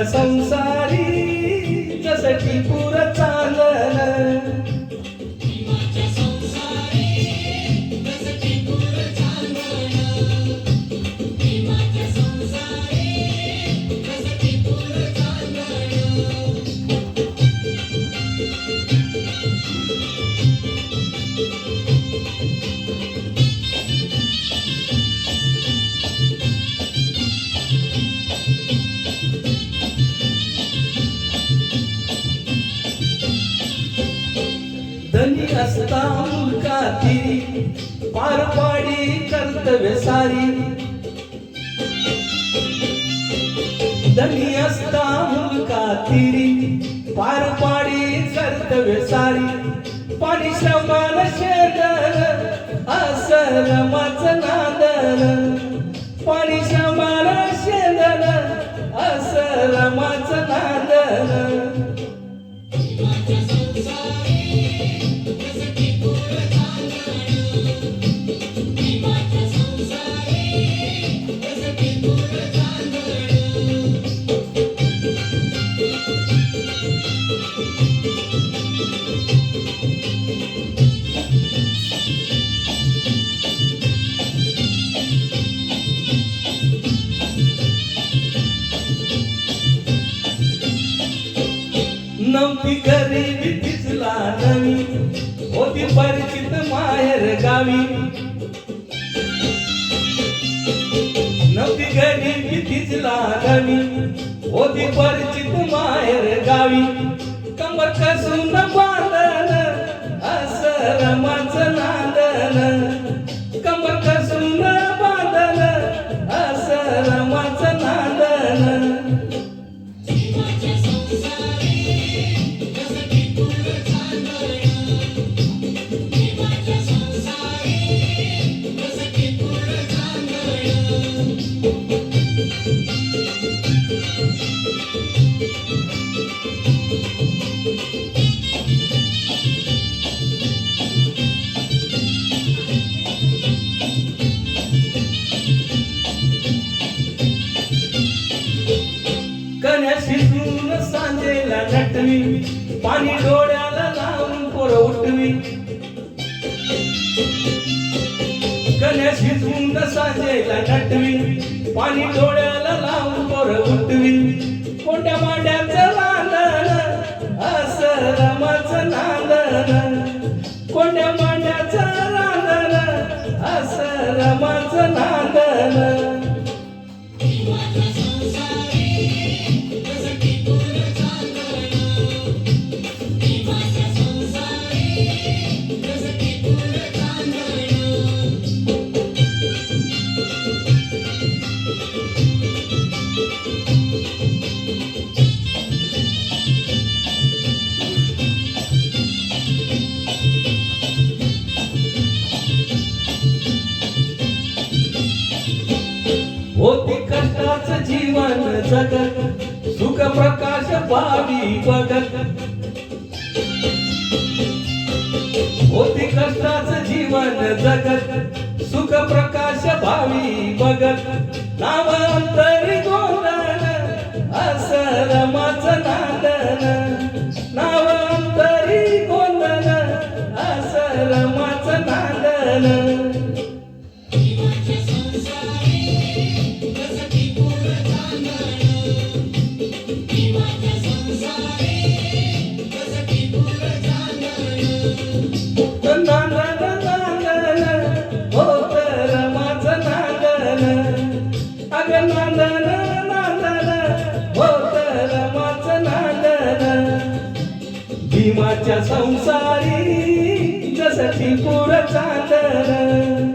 संसारी जसं टिपूर चांदण, धनी असता मुलगा तिरी पार पाडी कर्तव्य सारी, धनी असता मुलगा तिरी पार पाडी कर्तव्य सारी, पाणी श्रमाला शेदन असं रमाचं नांदन, पाणी श्रमाला शेदन असं रमाचं नांदन, नव्हती गरीबी तिचला नवी, होती परिचित माहेर गावी, नव्हती गरीबी तिचला नवी, होती परिचित माहेर गावी, कंबर कसून बांधन असं रमाचं नांदन, कंबर कसून बांधन असं रमाचं नांदन, कन्या शिजून सांजेला नटवी, पाणी डोळ्याला लावून पोरं उठवी, कन्या शिजून सांजेला नटवी, पाणी डोळ्याला लावून पोरं उठवी, कोंड्या मांड्याचं रांधण असं रमाचं नांदन, कोंड्या मांड्याचं रांधण असं रमाचं नांदन, होती कष्टाचं जीवन जगत, सुख प्रकाश भावी बघत, होती कष्टाचं जीवन जगत, सुख प्रकाश भावी बघत, नाव अंतरी गोंधळ असं रमाचं नांदन, नाव अंतरी गोंधळ असं रमाचं नांदन, नांदन नांदन होत रमाचं नांदन, अगं नांदन नांदन होत रमाचं नांदन, भीमाच्या संसारी जसं टिपूर चांदन.